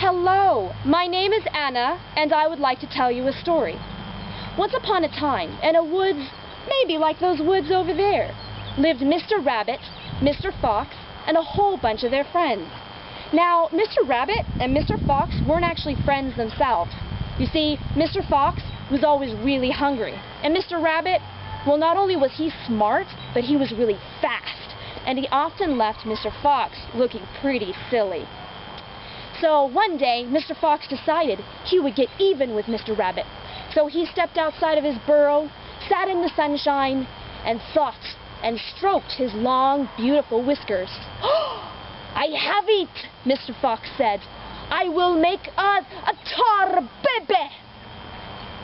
Hello, my name is Anna, and I would like to tell you a story. Once upon a time, in a woods, maybe like those woods over there, lived Mr. Rabbit, Mr. Fox, and a whole bunch of their friends. Now, Mr. Rabbit and Mr. Fox weren't actually friends themselves. You see, Mr. Fox was always really hungry, and Mr. Rabbit, well, not only was he smart, but he was really fast, and he often left Mr. Fox looking pretty silly. So one day, Mr. Fox decided he would get even with Mr. Rabbit. So he stepped outside of his burrow, sat in the sunshine, and thought and stroked his long, beautiful whiskers. "I have it," Mr. Fox said. "I will make a tar baby."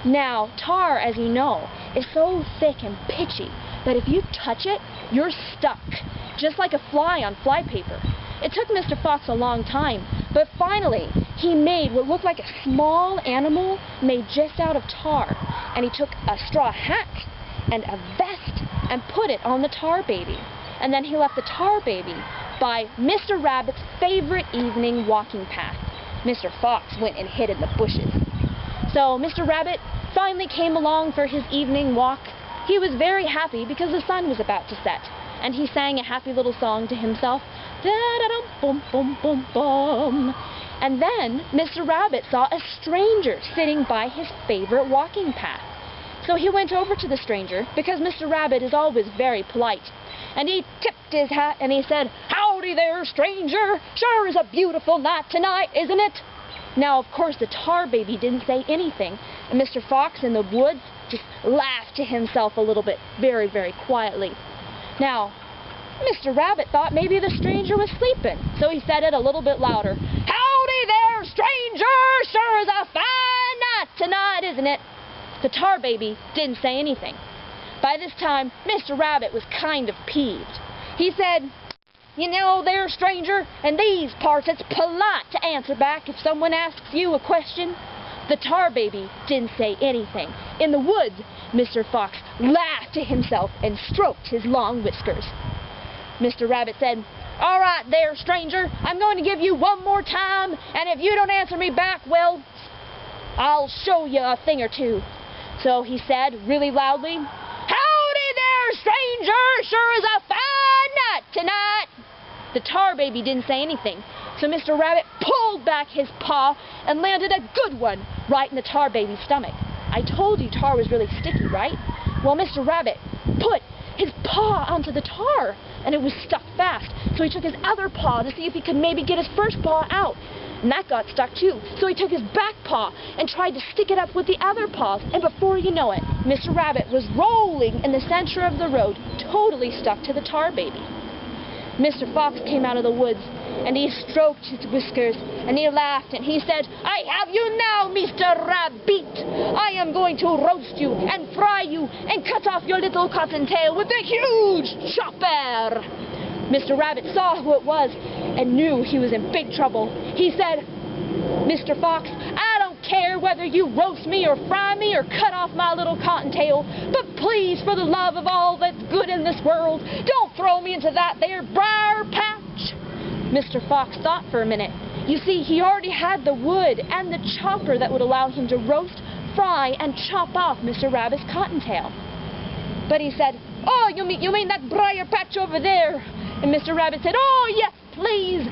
Now, tar, as you know, is so thick and pitchy that if you touch it, you're stuck, just like a fly on flypaper. It took Mr. Fox a long time, but finally he made what looked like a small animal made just out of tar, and he took a straw hat and a vest and put it on the tar baby, and then he left the tar baby by Mr. Rabbit's favorite evening walking path. Mr. Fox went and hid in the bushes. So Mr. Rabbit finally came along for his evening walk. He was very happy because the sun was about to set, and he sang a happy little song to himself. Da-da-dum-bum-bum-bum-bum. And then Mr. Rabbit saw a stranger sitting by his favorite walking path. So he went over to the stranger, because Mr. Rabbit is always very polite, and he tipped his hat and he said, "Howdy there, stranger! Sure is a beautiful night tonight, isn't it?" Now, of course, the tar baby didn't say anything, and Mr. Fox in the woods just laughed to himself a little bit, very, very quietly. Now, Mr. Rabbit thought maybe the stranger was sleeping, so he said it a little bit louder. "Howdy there, stranger! Sure is a fine night tonight, isn't it?" The tar baby didn't say anything. By this time, Mr. Rabbit was kind of peeved. He said, "You know there, stranger, in these parts it's polite to answer back if someone asks you a question." The tar baby didn't say anything. In the woods, Mr. Fox laughed to himself and stroked his long whiskers. Mr. Rabbit said, "All right there, stranger, I'm going to give you one more time, and if you don't answer me back, well, I'll show you a thing or two." So he said, really loudly, "Howdy there, stranger! Sure is a fine night tonight!" The tar baby didn't say anything, so Mr. Rabbit pulled back his paw and landed a good one right in the tar baby's stomach. I told you tar was really sticky, right? Well, Mr. Rabbit put his paw onto the tar, and it was stuck fast, so he took his other paw to see if he could maybe get his first paw out, and that got stuck too. So he took his back paw and tried to stick it up with the other paws, and before you know it, Mr. Rabbit was rolling in the center of the road, totally stuck to the tar baby. Mr. Fox came out of the woods, and he stroked his whiskers, and he laughed, and he said, "I have you now, Mr. Rabbit! I am going to roast you, and fry you, and cut off your little cottontail with a huge chopper!" Mr. Rabbit saw who it was, and knew he was in big trouble. He said, "Mr. Fox, I don't care whether you roast me, or fry me, or cut off my little cottontail, but please, for the love of all that's good in this world, don't throw me into that there briar patch." Mr. Fox thought for a minute. You see, he already had the wood and the chopper that would allow him to roast, fry, and chop off Mr. Rabbit's cottontail. But he said, "Oh, you mean that briar patch over there?" And Mr. Rabbit said, "Oh, yes, please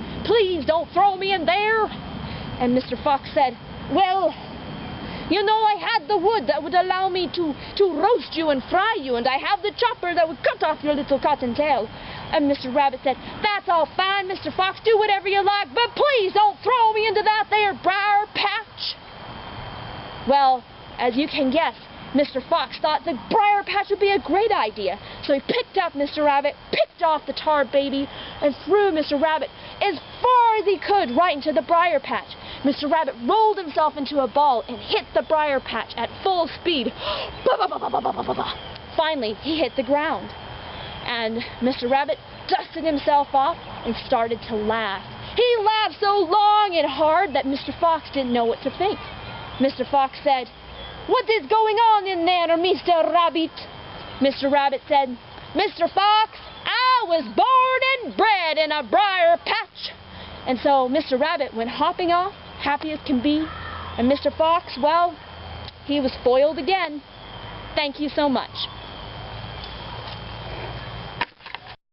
don't throw me in there." And Mr. Fox said, "Well, you know, I had the wood that would allow me to roast you and fry you, and I have the chopper that would cut off your little cottontail." And Mr. Rabbit said, "That's all fine, Mr. Fox, do whatever you like, but please don't throw me into that there briar patch." Well, as you can guess, Mr. Fox thought the briar patch would be a great idea, so he picked up Mr. Rabbit, picked off the tar baby, and threw Mr. Rabbit as far as he could right into the briar patch. Mr. Rabbit rolled himself into a ball and hit the briar patch at full speed. Finally, he hit the ground, and Mr. Rabbit dusted himself off and started to laugh. He laughed so long and hard that Mr. Fox didn't know what to think. Mr. Fox said, "What is going on in there, Mr. Rabbit?" Mr. Rabbit said, "Mr. Fox, I was born and bred in a briar patch." And so Mr. Rabbit went hopping off happy as can be. And Mr. Fox, well, he was foiled again. Thank you so much.